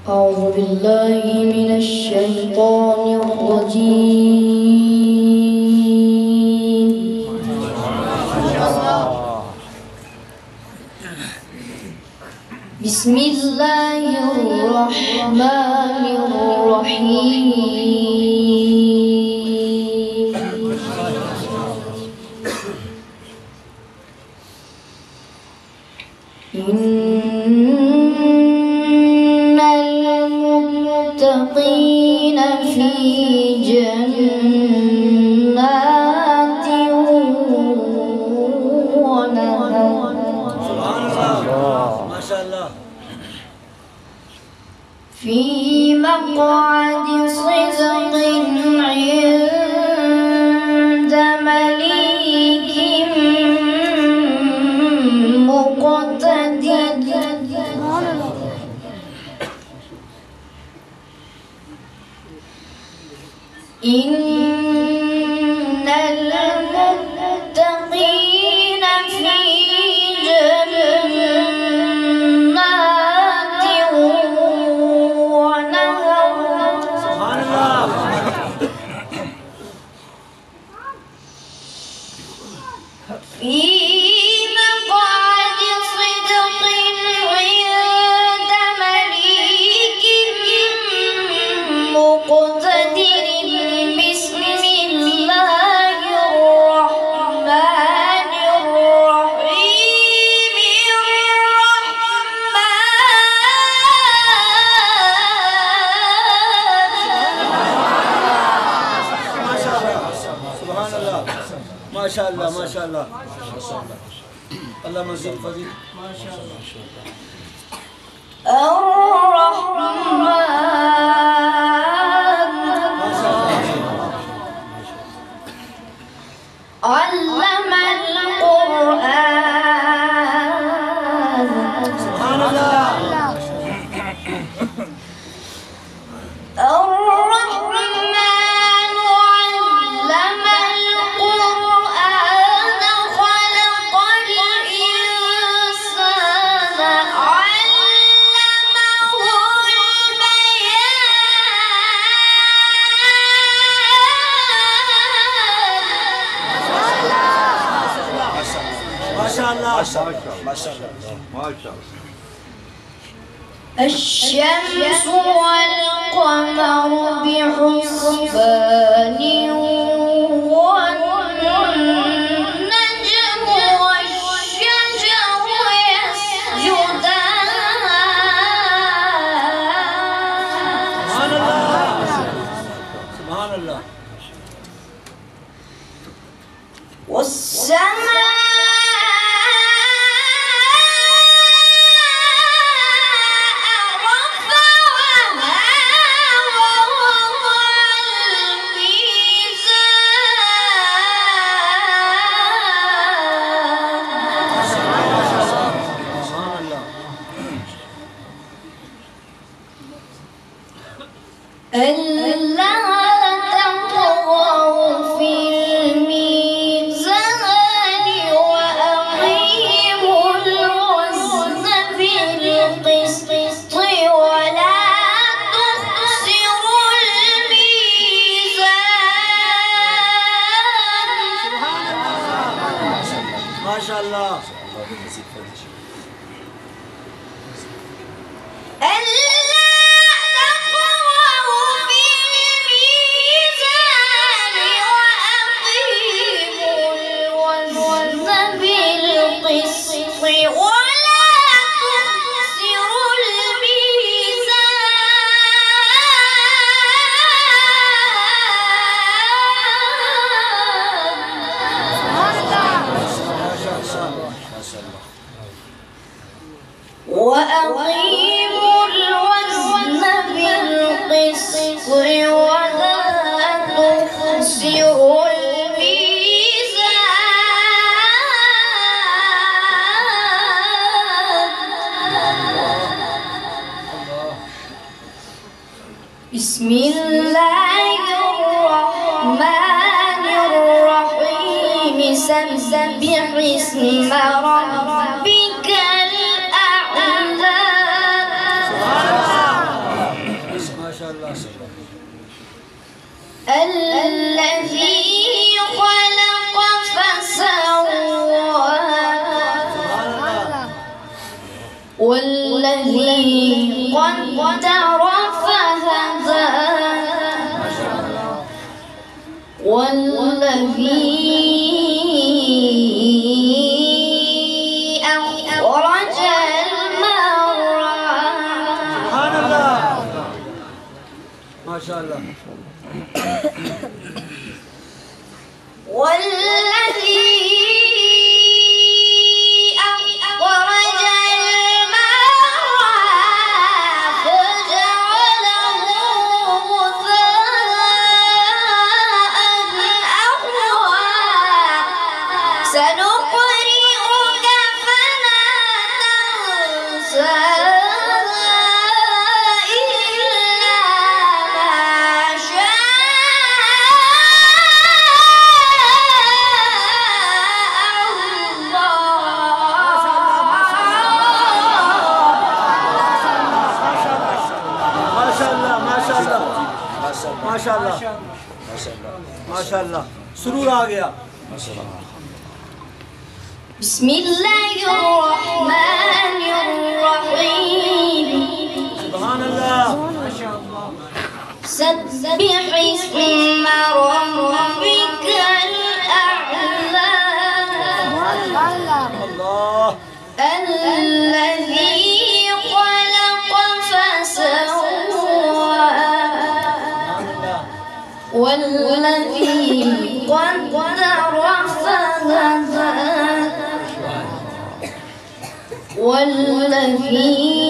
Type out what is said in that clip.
أعوذ بالله من الشيطان الرجيم. بسم الله الرحمن الرحيم. إن المتقين في جنات ونهر. سبحان الله ما شاء الله. في مقعد صدق عند مليك مقتدر. إن المتقين في جنات ونهر. سبحان الله. في مقعد صدق عند مليك مقتدر. بسم الله الرحمن الرحيم. سبحان الله ما شاء الله ما شاء الله. الله مزيد فضيل ما شاء الله. الرحمن علم القرآن. سبحان الله. الرحمن علم القرآن خلق الإنسان علمه البيان. ما شاء الله ما شاء الله ما شاء الله. الشمس والقمر بحسبان والنجم والشجر يسجدان. سبحان الله سبحان الله. والسماء ألا تطغوا في الميزان وأقيموا الوزن بالقسط ولا تخسروا الميزان. ما شاء الله. وأقيموا الوزن بالقسط ولا تخسروا الميزان. بسم الله الرحمن الرحيم. سبح اسم ربك الأعلى. والذي قدر فهدى والذي أخرج المرعى. سبحان الله ما شاء الله. والذي أخرج المرعى فجعله غثاء أحوى سنقرئك فلا تنسى إلا ما شاء माशाल्लाह माशाल्लाह सुरूर आ गया। बिस्मिल्लाहिर्रहमानिर्रहीम। सुभान अल्लाह। सब्बिह इस्म रब्बिकल अअला अल्लाह الذي خلق فسوى والذي قدر فهدى والذي